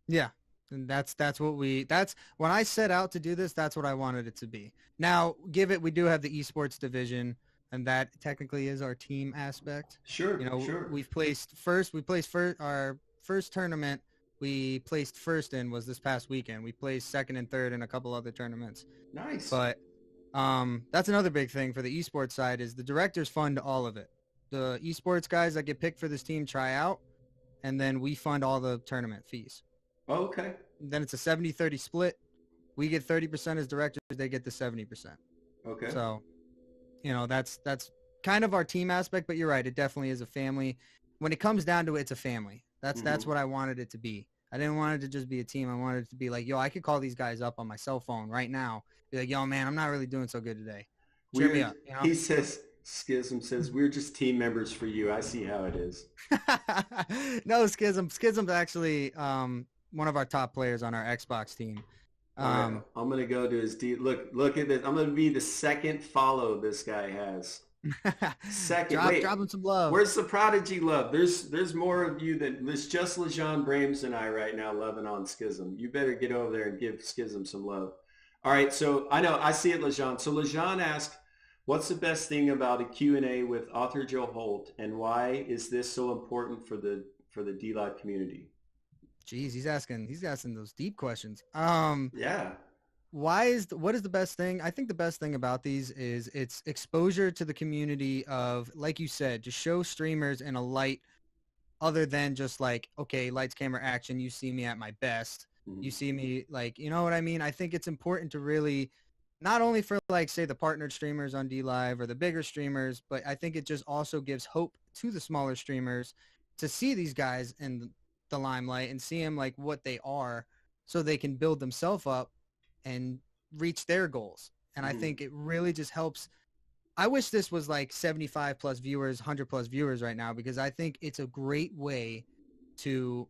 Yeah. And that's what that's when I set out to do this, that's what I wanted it to be. Now, we do have the esports division, and that technically is our team aspect. You Sure, know, sure. we placed first, our first tournament we placed first in was this past weekend. We placed second and third in a couple other tournaments. Nice. But that's another big thing for the esports side is the directors fund all of it. The esports guys that get picked for this team try out, and then we fund all the tournament fees. Oh, okay. Then it's a 70-30 split. We get 30% as directors, they get the 70%. Okay. So, you know, that's kind of our team aspect, but you're right, it definitely is a family. When it comes down to it, it's a family. That's Mm-hmm. what I wanted it to be. I didn't want it to just be a team. I wanted it to be like, yo, I could call these guys up on my cell phone right now. Be like, yo, man, I'm not really doing so good today. Cheer me We're up, you know? he says Schism says we're just team members for you. I see how it is. No, Schism's actually one of our top players on our Xbox team. All right, Um, I'm gonna go to his look at this. I'm gonna be the second follow this guy has. Second, wait, drop him some love. where's the Prodigy love? There's more of you than there's just LeJean Brames and I right now loving on Schism. You better get over there and give Schism some love. All right, so I know I see it, LeJean. So LeJean asked, "What's the best thing about a Q&A with author Joe Holt, and why is this so important for the DLive community?" Jeez, he's asking those deep questions. Yeah. What is the best thing? I think the best thing about these is it's exposure to the community of, like you said, just show streamers in a light other than just like, okay, lights, camera, action, you see me at my best. You Mhm. see me like, you know what I mean? I think it's important to really, not only for like, say, the partnered streamers on D Live or the bigger streamers, but I think it just also gives hope to the smaller streamers to see these guys in the limelight and see them like what they are so they can build themselves up and reach their goals. And I Mhm. think it really just helps. I wish this was like 75 plus viewers, 100 plus viewers right now, because I think it's a great way to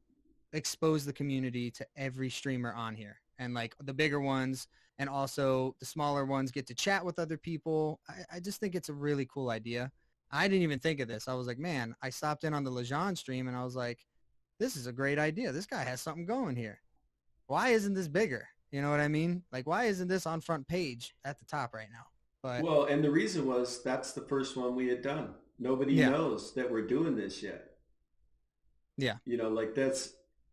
expose the community to every streamer on here. And like the bigger ones and also the smaller ones get to chat with other people. I just think it's a really cool idea. I didn't even think of this. I was like, man, I stopped in on the Lejean stream and I was like, this is a great idea. This guy has something going here. Why isn't this bigger? You know what I mean? Like, why isn't this on front page at the top right now? But Well, and the reason was that's the first one we had done. Nobody yeah, knows that we're doing this yet. yeah, Like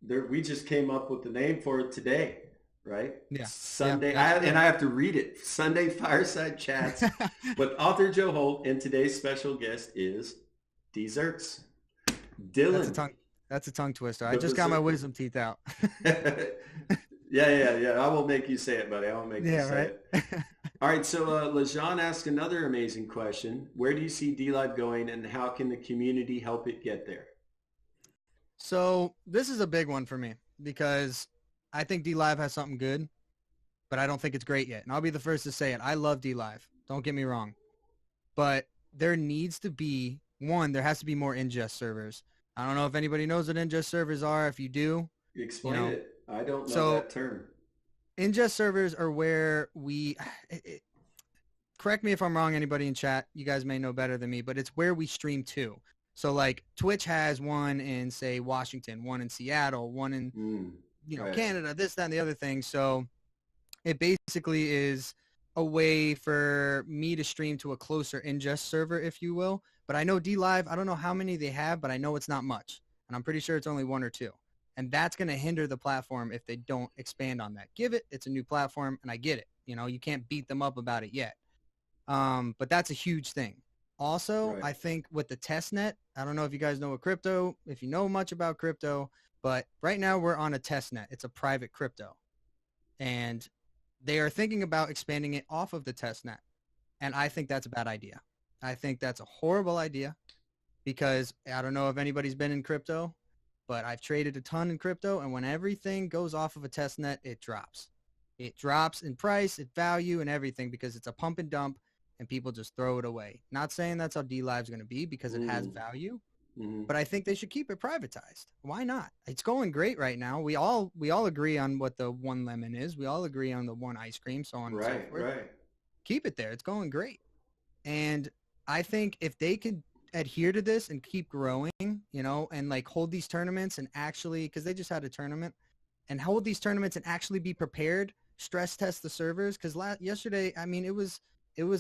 we just came up with the name for it today, right? Yeah. Yeah, Sunday, that's and true. I have to read it. Sunday Fireside Chats with author Joe Holt, and today's special guest is Desserts. That's a Dillan, tongue. That's a tongue twister. I the just got my berserker. wisdom teeth out. Yeah, yeah, yeah. I won't make you say it, buddy. I won't make you Yeah, say right. it. All right, so Lejean asked another amazing question. Where do you see D-Live going, and how can the community help it get there? So this is a big one for me because I think D Live has something good, but I don't think it's great yet. And I'll be the first to say it. I love D Live. Don't get me wrong. But there needs to be one, there has to be more ingest servers. I don't know if anybody knows what ingest servers are. If you do, you Explain know. it. I don't know So that term. ingest servers are where correct me if I'm wrong, anybody in chat, you guys may know better than me, but it's where we stream to. So like Twitch has one in say Washington, one in Seattle, one in Right. Canada, this, that, and the other thing. So it basically is a way for me to stream to a closer ingest server, if you will. But I know DLive, I don't know how many they have, but I know it's not much. And I'm pretty sure it's only one or two. And that's going to hinder the platform if they don't expand on that. Give it, it's a new platform, and I get it. You can't beat them up about it yet. But that's a huge thing. Also, Right. I think with the test net, I don't know if you guys know what crypto, if you know much about crypto, but right now we're on a test net. It's a private crypto. And they are thinking about expanding it off of the test net. And I think that's a bad idea. I think that's a horrible idea because I don't know if anybody's been in crypto, but I've traded a ton in crypto. And when everything goes off of a test net, it drops. It drops in price, in value, and everything because it's a pump and dump and people just throw it away. Not saying that's how DLive is going to be because it has Mm, value, mm, but I think they should keep it privatized. Why not? It's going great right now. We all agree on what the one lemon is. We all agree on the one ice cream, so on and so right. forth. Right. Keep it there. It's going great. And I think if they could adhere to this and keep growing, and like hold these tournaments and actually, because they just had a tournament, and hold these tournaments and actually be prepared, stress test the servers. Because yesterday, I mean, it was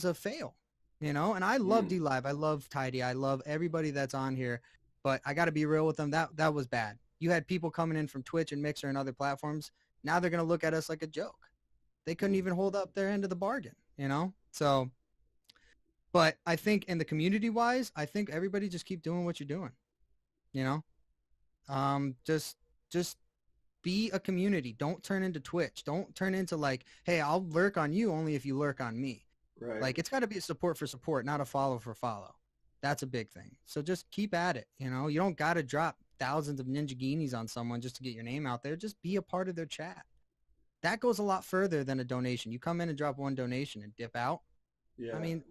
a fail, And I love Mm, D Live, I love Tidy, I love everybody that's on here, but I got to be real with them. That was bad. You had people coming in from Twitch and Mixer and other platforms. Now they're gonna look at us like a joke. They couldn't mm. even hold up their end of the bargain. So, but I think in the community wise, I think everybody just keep doing what you're doing. You know, just be a community. Don't turn into Twitch. Don't turn into like, hey, I'll lurk on you only if you lurk on me. Right. Like it's got to be a support for support, not a follow for follow. That's a big thing. So just keep at it. You don't got to drop thousands of ninja guineas on someone just to get your name out there. Just be a part of their chat. That goes a lot further than a donation. You come in and drop one donation and dip out. I Yeah. mean,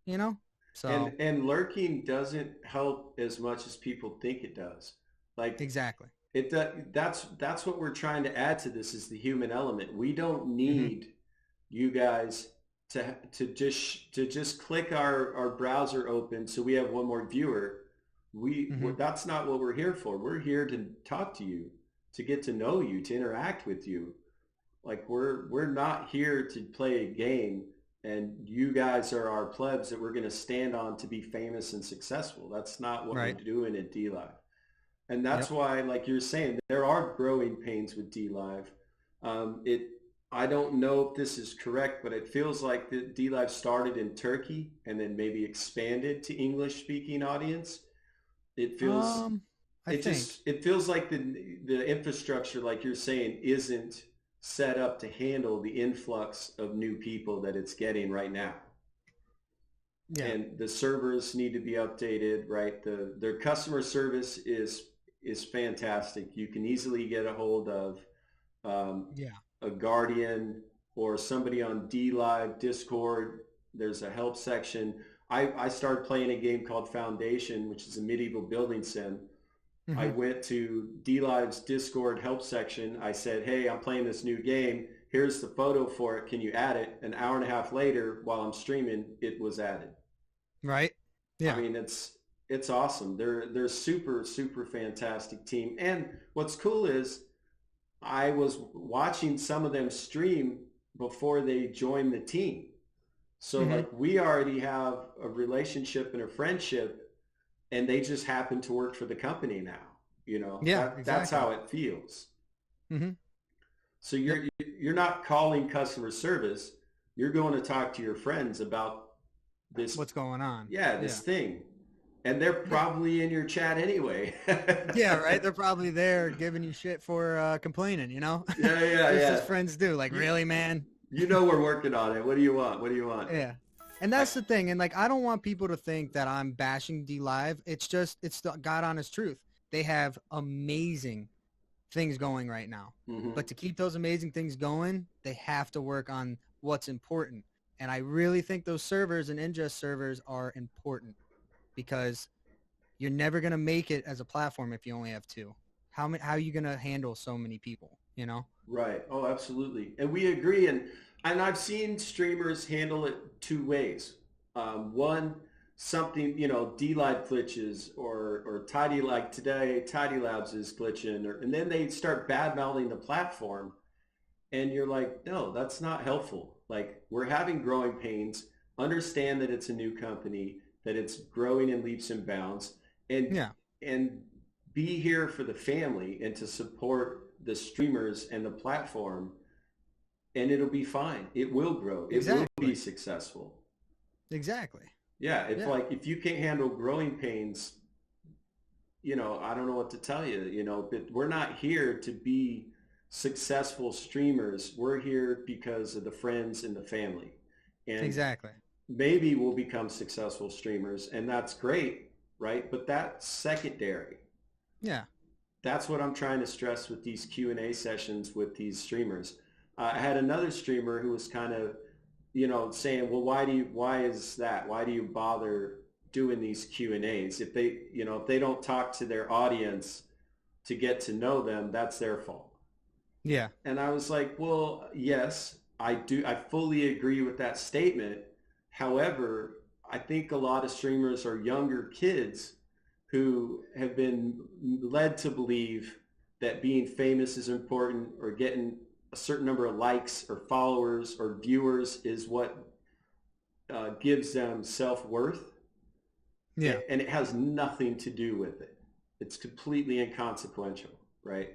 you know, And so lurking doesn't help as much as people think it does. Like exactly. that's what we're trying to add to this is the human element. We don't Hmm. need you guys to just click our browser open so we have one more viewer. Hmm. That's not what we're here for. We're here to talk to you, to get to know you, to interact with you. Like we're not here to play a game and you guys are our plebs that we're going to stand on to be famous and successful. That's not what we're Right. doing at DLive. And that's Yep. why, like you're saying, there are growing pains with DLive. It I don't know if this is correct, but it feels like the DLive started in Turkey and then maybe expanded to English speaking audience. It feels Um, I it think. just it feels like the infrastructure, like you're saying, isn't set up to handle the influx of new people that it's getting right now. Yeah. And the servers need to be updated, right? Their customer service is fantastic. You can easily get a hold of um, Yeah. a guardian or somebody on D Live Discord. There's a help section. I started playing a game called Foundation, which is a medieval building sim. I Hmm. went to D Live's Discord help section. I said, "Hey, I'm playing this new game. Here's the photo for it. Can you add it?" An hour and a half later, while I'm streaming, it was added. Right. I Yeah. mean, it's awesome. They're super super fantastic team. And what's cool is I was watching some of them stream before they joined the team. So Hmm. like we already have a relationship and a friendship and they just happen to work for the company now. Yeah, That's exactly. how it feels. Hmm. So Yep. you're not calling customer service. You're going to talk to your friends about this, What's going on? yeah, this Yeah. thing. And they're Yeah. probably in your chat anyway. Yeah, right. They're probably there giving you shit for complaining, Yeah, yeah, just as yeah. friends do. Like, You, really, man? you know we're working on it. What do you want? What do you want? Yeah. And I, that's the thing. And like, I don't want people to think that I'm bashing D Live. It's just, it's the God honest truth. They have amazing things going right now. mhm. But to keep those amazing things going, they have to work on what's important. And I really think those servers and ingest servers are important because you're never going to make it as a platform if you only have two. How are you going to handle so many people, you know? Right. Oh, absolutely. And we agree. And I've seen streamers handle it two ways. One, something, D-Live glitches or Tidy, like today, Tidy Labs is glitching, and then they start bad mouthing the platform. And you're like, no, that's not helpful. Like, we're having growing pains. Understand that it's a new company, that it's growing in leaps and bounds, and Yeah, and be here for the family and to support the streamers and the platform, and it'll be fine. It will grow. It will be exactly. successful. Exactly. Yeah, if Yeah. like if you can't handle growing pains, I don't know what to tell you, but we're not here to be successful streamers. We're here because of the friends and the family. And Exactly. maybe we'll become successful streamers, and that's great, right? But that's secondary. Yeah. That's what I'm trying to stress with these Q&A sessions with these streamers. I had another streamer who was kind of, saying, well, why is that? Why do you bother doing these Q&As? If they don't talk to their audience to get to know them, that's their fault. Yeah. And I was like, well, yes, I do. I fully agree with that statement. However, I think a lot of streamers are younger kids who have been led to believe that being famous is important, or getting a certain number of likes or followers or viewers is what gives them self-worth. Yeah. And it has nothing to do with it. It's completely inconsequential, right?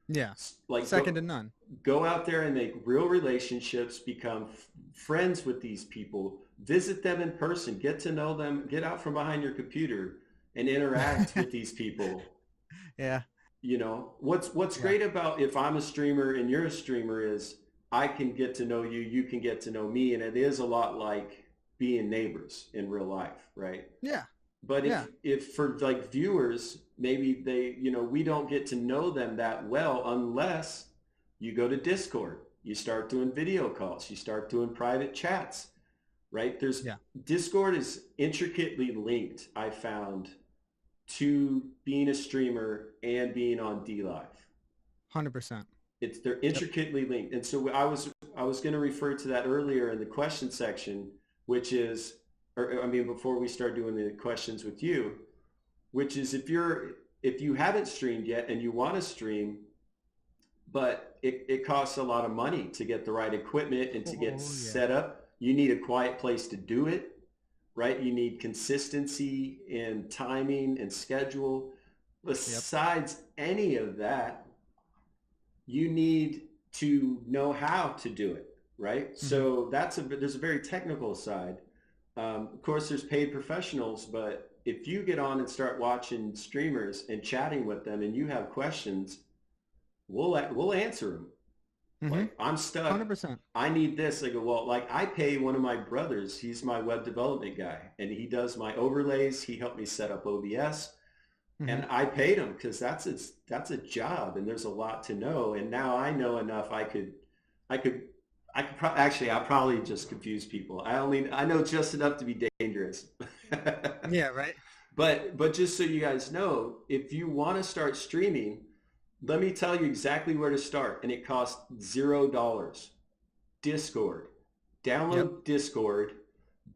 Yeah. Like, Second to none. go out there and make real relationships, become friends with these people, visit them in person, get to know them, get out from behind your computer and interact with these people. Yeah. What's Yeah. great about, if I'm a streamer and you're a streamer, is I can get to know you, you can get to know me, and it is a lot like being neighbors in real life, right? Yeah. But Yeah. if for like viewers, maybe we don't get to know them that well unless you go to Discord, you start doing video calls, you start doing private chats, right? There's Yeah. Discord is intricately linked, I found, to being a streamer and being on D Live. 100%. They're Yep. intricately linked. And so I was going to refer to that earlier in the question section, which is, or I mean, before we start doing the questions with you, which is, if you haven't streamed yet and you want to stream, but it costs a lot of money to get the right equipment and to get Oh, yeah. set up. You need a quiet place to do it, right? You need consistency in timing and schedule. Yep. Besides any of that, you need to know how to do it, right? Hmm. So there's a very technical side. Of course, there's paid professionals, but if you get on and start watching streamers and chatting with them, and you have questions, we'll answer them. Hmm. Like, I'm stuck. 100%. I need this. I go, well, like, I pay one of my brothers. He's my web development guy, and he does my overlays. He helped me set up OBS. Hmm. And I paid him because that's a job, and there's a lot to know. And now I know enough. I could, actually, I'll probably just confuse people. I know just enough to be dangerous. Yeah, right. But just so you guys know, if you want to start streaming, let me tell you exactly where to start, and it costs $0. Discord. Yep. Download Discord.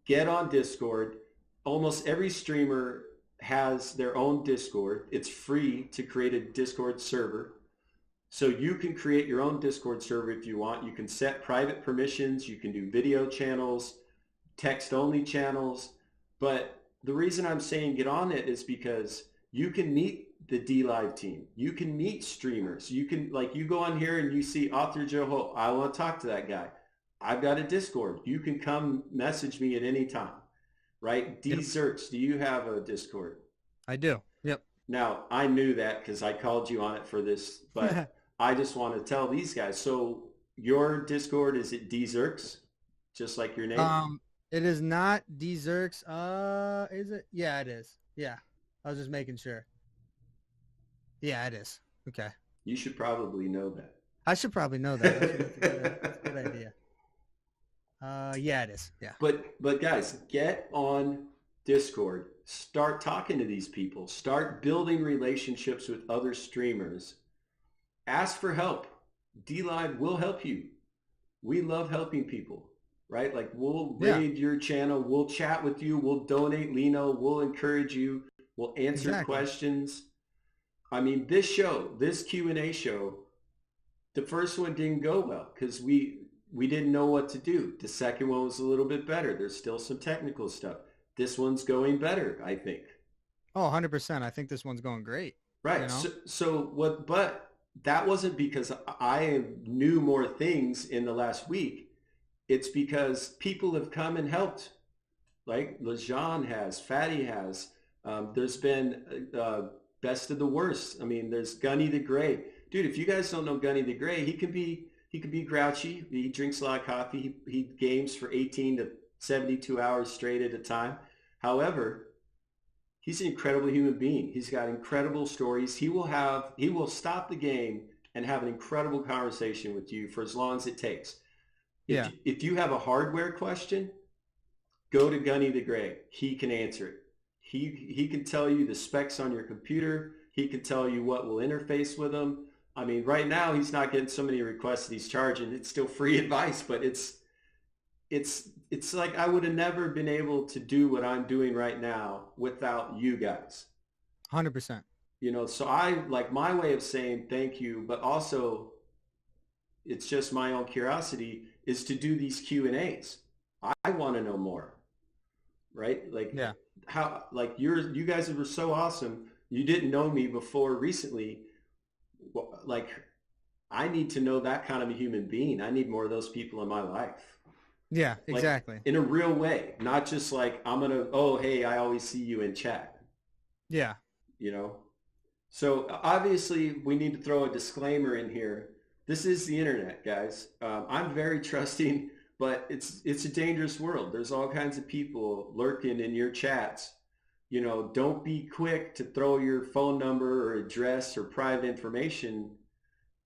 Get on Discord. Almost every streamer has their own Discord. It's free to create a Discord server. So you can create your own Discord server if you want. You can set private permissions. You can do video channels, text-only channels. But the reason I'm saying get on it is because you can meet the D Live team. You can meet streamers. You can, like, you go on here and you see author Joe Holt. I want to talk to that guy. I've got a Discord. You can come message me at any time, right? D Yep. Zerts, do you have a Discord? I do. Yep. Now, I knew that because I called you on it for this, but I just want to tell these guys. So your Discord, is it D Zerts, just like your name? um, it is not Dzerks. Is it? Yeah, it is. Yeah. I was just making sure. Yeah, it is. Okay. You should probably know that. I should probably know that. That's a good idea. Yeah, it is. Yeah. But guys, get on Discord. Start talking to these people. Start building relationships with other streamers. Ask for help. DLive will help you. We love helping people, right? Like, we'll Yeah, raid your channel, we'll chat with you, we'll donate Lino, we'll encourage you, we'll answer exactly. questions. I mean, this show, this Q&A show, the first one didn't go well because we didn't know what to do. The second one was a little bit better. There's still some technical stuff. This one's going better, I think. Oh, 100%. I think this one's going great, you Right. know? So what, but that wasn't because I knew more things in the last week. It's because people have come and helped. Like Lejean has, Fatty has. There's been best of the worst. I mean, there's Gunny the Gray. Dude, if you guys don't know Gunny the Gray, he can be grouchy. He drinks a lot of coffee. He games for 18 to 72 hours straight at a time. However, he's an incredible human being. He's got incredible stories. He will stop the game and have an incredible conversation with you for as long as it takes. If Yeah. if you have a hardware question, go to Gunny the Gray. He can answer it. He can tell you the specs on your computer. He can tell you what will interface with them. I mean, right now he's not getting so many requests that he's charging. It's still free advice, but it's like I would have never been able to do what I'm doing right now without you guys. 100%. So I like my way of saying thank you, but also it's just my own curiosity is to do these Q&As. I want to know more, right? Like Yeah. how like you guys were so awesome. You didn't know me before recently. Like I need to know that kind of a human being. I need more of those people in my life. Yeah, Like exactly. in a real way, not just like I'm gonna, oh hey, I always see you in chat, Yeah. you know? So obviously we need to throw a disclaimer in here. This is the internet, guys. I'm very trusting, but it's a dangerous world. There's all kinds of people lurking in your chats. Don't be quick to throw your phone number or address or private information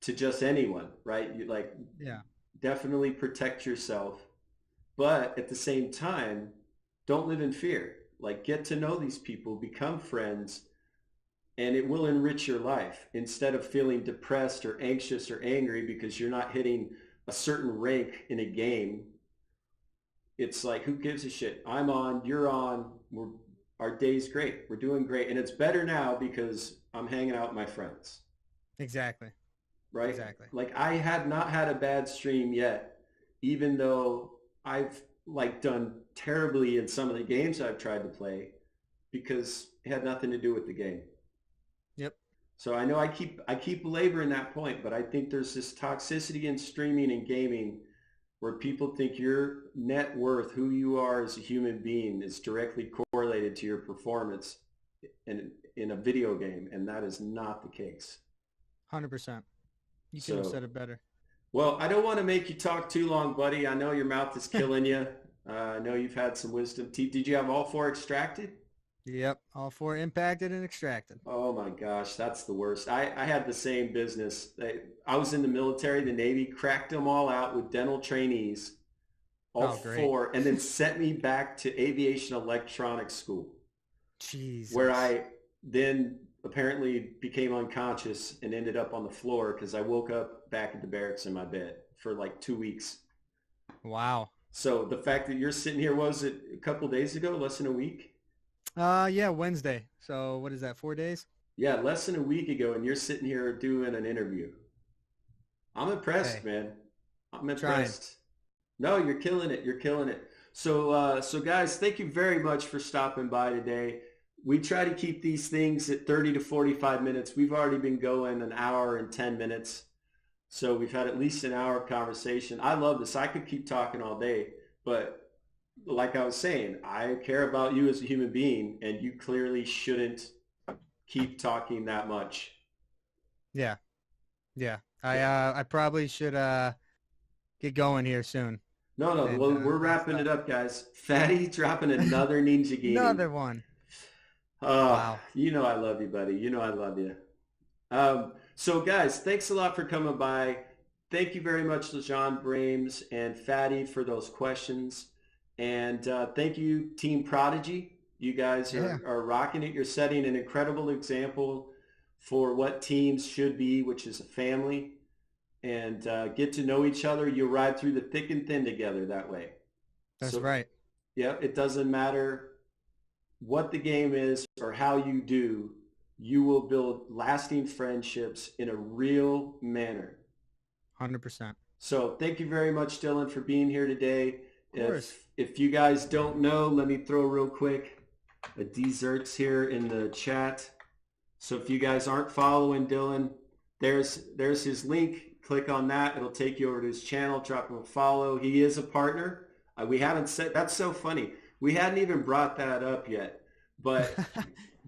to just anyone, right? You like Yeah. definitely protect yourself, but at the same time, don't live in fear. Like get to know these people, become friends, and it will enrich your life instead of feeling depressed or anxious or angry because you're not hitting a certain rank in a game. It's like, who gives a shit? I'm on, you're on, our day's great. We're doing great. And it's better now because I'm hanging out with my friends, Exactly. right? Exactly. Like I had not had a bad stream yet, even though I've like done terribly in some of the games I've tried to play because it had nothing to do with the game. Yep. So I know I keep laboring that point, but I think there's this toxicity in streaming and gaming where people think your net worth, who you are as a human being, is directly correlated to your performance in a video game, and that is not the case. 100%. You couldn't have So, said it better. well, I don't want to make you talk too long, buddy. I know your mouth is killing you. I know you've had some wisdom teeth. Did you have all four extracted? Yep. All four impacted and extracted. Oh my gosh, that's the worst. I had the same business. I was in the military, the Navy, cracked them all out with dental trainees, all Oh, great. four, and then sent me back to aviation electronics school, where Jesus. I then apparently became unconscious and ended up on the floor because I woke up back at the barracks in my bed for like 2 weeks. Wow. So the fact that you're sitting here, what was it, a couple days ago, less than a week? Yeah, Wednesday. So what is that, 4 days? Yeah, less than a week ago, and you're sitting here doing an interview. I'm impressed, Hey, man. I'm trying. impressed. No, you're killing it. You're killing it. So guys, thank you very much for stopping by today. we try to keep these things at 30 to 45 minutes. We've already been going an hour and 10 minutes. So we've had at least an hour of conversation. I love this. I could keep talking all day, but like I was saying, I care about you as a human being, and you clearly shouldn't keep talking that much. Yeah. Yeah. Yeah. I probably should get going here soon No, no. and Well, we're and wrapping stop. it up, guys. Fatty dropping another Ninjagini. Another one. Oh, Wow. you know I love you, buddy. You know I love you. So guys, thanks a lot for coming by. Thank you very much to John Brames and Fatty for those questions. And thank you, Team Prodigy. You guys Yeah. are rocking it. You're setting an incredible example for what teams should be, which is a family. And get to know each other. You ride through the thick and thin together that way. That's So, right. yeah, it doesn't matter what the game is or how you do, you will build lasting friendships in a real manner. 100%. So thank you very much, Dylan, for being here today. Of course. If you guys don't know, let me throw real quick a desserts here in the chat. So if you guys aren't following Dylan, there's his link. Click on that. It'll take you over to his channel. Drop him a follow. He is a partner. We haven't said, that's so funny. We hadn't even brought that up yet. But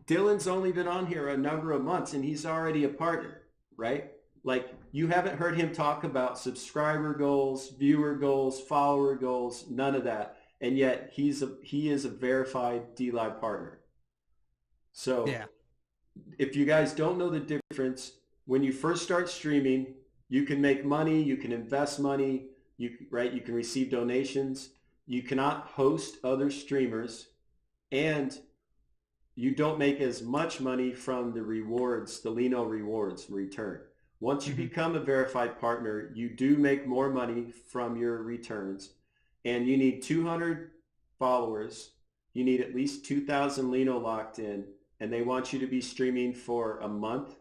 Dylan's only been on here a number of months and he's already a partner, right? Like you haven't heard him talk about subscriber goals, viewer goals, follower goals, none of that. And yet he is a verified DLive partner. So Yeah. if you guys don't know the difference, when you first start streaming, you can make money, you can invest money, you can receive donations. You cannot host other streamers, and you don't make as much money from the rewards, the Lino rewards in return. Once you Hmm. become a verified partner, you do make more money from your returns, and you need 200 followers. You need at least 2,000 Lino locked in, and they want you to be streaming for a month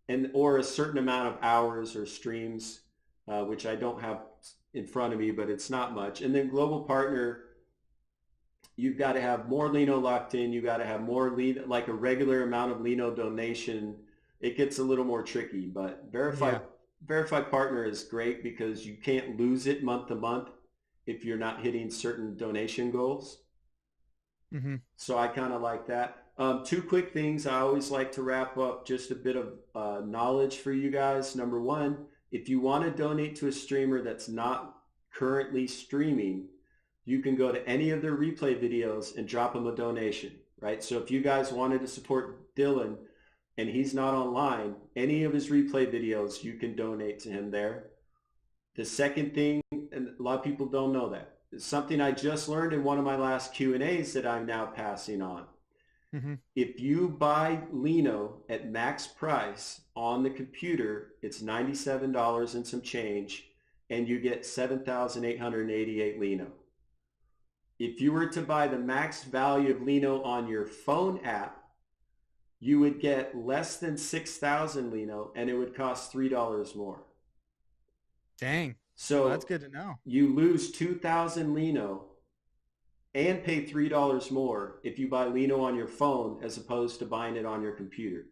and or a certain amount of hours or streams, which I don't have in front of me, but it's not much. And then global partner, you've got to have more Lino locked in. You got to have more Lino, like a regular amount of Lino donation. It gets a little more tricky, but Yeah. verified partner is great because you can't lose it month to month if you're not hitting certain donation goals. Hmm. So I kind of like that. Two quick things. I always like to wrap up just a bit of knowledge for you guys. Number one, if you want to donate to a streamer that's not currently streaming, you can go to any of their replay videos and drop them a donation, right? So if you guys wanted to support Dylan and he's not online, any of his replay videos, you can donate to him there. The second thing, and a lot of people don't know that, is something I just learned in one of my last Q&As that I'm now passing on. Hmm. If you buy Lino at max price on the computer, it's $97 and some change, and you get 7,888 Lino. If you were to buy the max value of Lino on your phone app, you would get less than 6,000 Lino, and it would cost $3 more. Dang. Well, that's So good to know. you lose 2,000 Lino and pay $3 more if you buy Lino on your phone as opposed to buying it on your computer.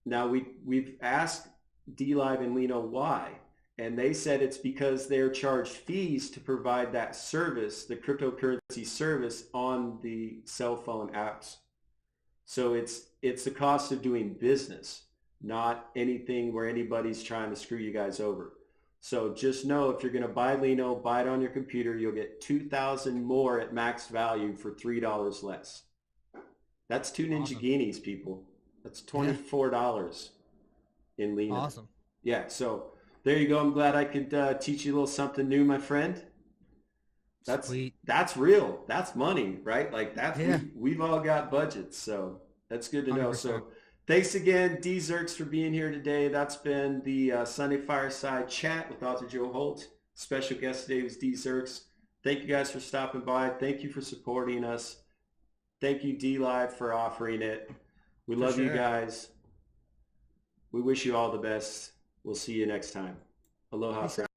Now we've asked DLive and Lino why, and they said it's because they're charged fees to provide that service, the cryptocurrency service on the cell phone apps. So it's the cost of doing business, not anything where anybody's trying to screw you guys over. So just know if you're going to buy Lino, buy it on your computer, you'll get 2,000 more at max value for $3 less. That's two Awesome. Ninjaginis, people. That's Yeah. $24 in Lino. Awesome. Yeah, so there you go. I'm glad I could teach you a little something new, my friend. That's Sweet. that's real. That's money, right? Like that's Yeah. we've all got budgets, so that's good to know. 100%. So thanks again, D Zerks, for being here today. That's been the Sunday Fireside Chat with author Joe Holt. Special guest today was D Zerks. Thank you guys for stopping by. Thank you for supporting us. Thank you, DLive, for offering it. We For love you sure. guys. We wish you all the best. We'll see you next time. Aloha, Peace friends.